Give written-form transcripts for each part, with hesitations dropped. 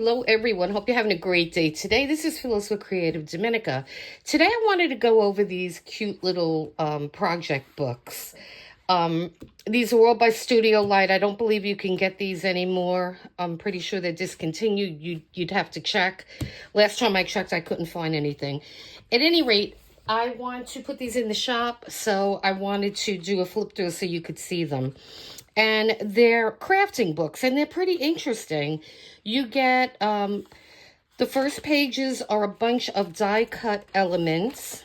Hello, everyone. Hope you're having a great day today. This is Phyllis with CreativeDomenica. Today, I wanted to go over these cute little project books. These are all by Studio Light. I don't believe you can get these anymore. I'm pretty sure they're discontinued. You'd have to check. Last time I checked, I couldn't find anything. At any rate, I want to put these in the shop, so I wanted to do a flip through so you could see them. And they're crafting books, and they're pretty interesting. You get, the first pages are a bunch of die-cut elements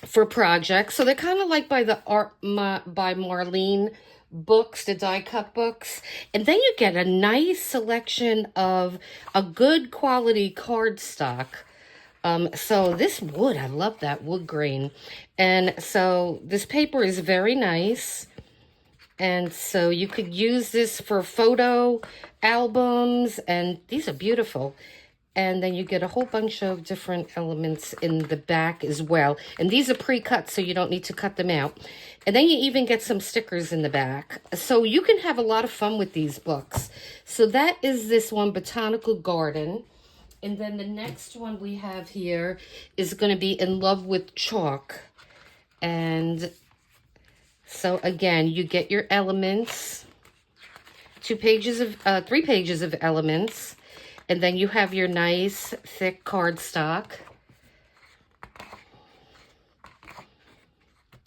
for projects. So they're kind of like by the by Marlene books, the die-cut books. And then you get a nice selection of a good quality cardstock. So this wood, I love that wood grain. And so this paper is very nice. And so you could use this for photo albums, and these are beautiful. And then you get a whole bunch of different elements in the back as well. And these are pre-cut, so you don't need to cut them out. And then you even get some stickers in the back. So you can have a lot of fun with these books. So that is this one, Botanical Garden. And then the next one we have here is going to be In Love with Chalk. And so again, you get your elements, 3 pages of elements, and then you have your nice thick cardstock.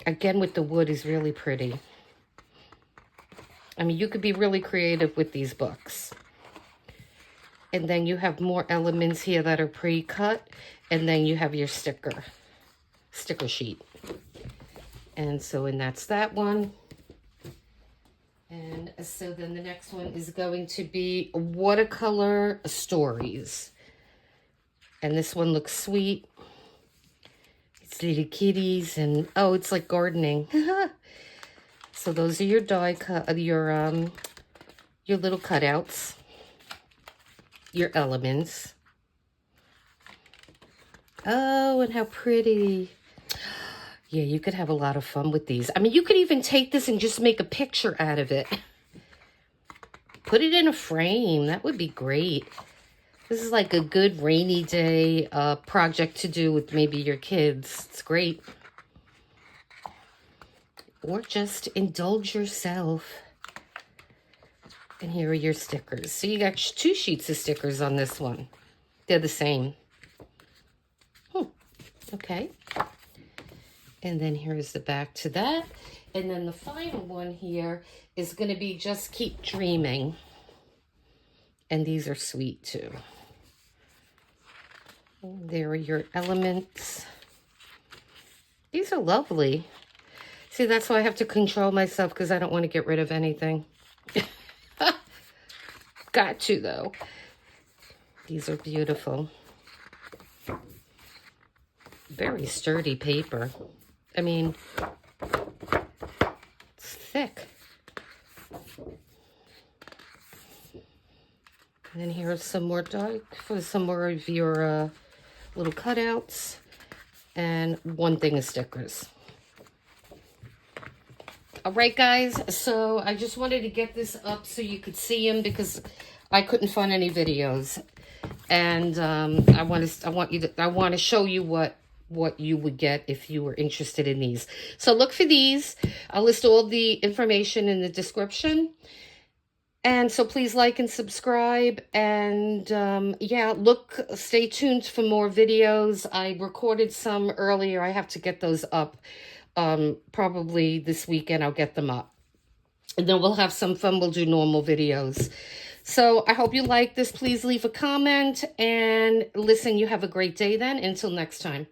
Again, with the wood is really pretty. I mean, you could be really creative with these books. And then you have more elements here that are pre-cut, and then you have your sticker sheet. And so, and that's that one. And so then the next one is going to be Watercolor Stories. And this one looks sweet. It's little kitties and, oh, it's like gardening. So those are your die cut, your little cutouts, your elements. Oh, and how pretty. Yeah, you could have a lot of fun with these. I mean, you could even take this and just make a picture out of it. Put it in a frame. That would be great. This is like a good rainy day project to do with maybe your kids. It's great. Or just indulge yourself. And here are your stickers. So you got 2 sheets of stickers on this one. They're the same. Okay. And then here's the back to that. And then the final one here is going to be Just Keep Dreaming. And these are sweet too. And there are your elements. These are lovely. See, that's why I have to control myself, because I don't want to get rid of anything. Got to, though. These are beautiful. Very sturdy paper. I mean, it's thick. And then here's some more die for some more of your little cutouts. And one thing of stickers. All right, guys. So I just wanted to get this up so you could see them, because I couldn't find any videos. And I want to show you what you would get if you were interested in these. So look for these. I'll list all the information in the description. And so please like and subscribe. And yeah, stay tuned for more videos. I recorded some earlier. I have to get those up. Probably this weekend I'll get them up. And then we'll have some fun. We'll do normal videos. So I hope you like this. Please leave a comment. And listen, you have a great day then. Until next time.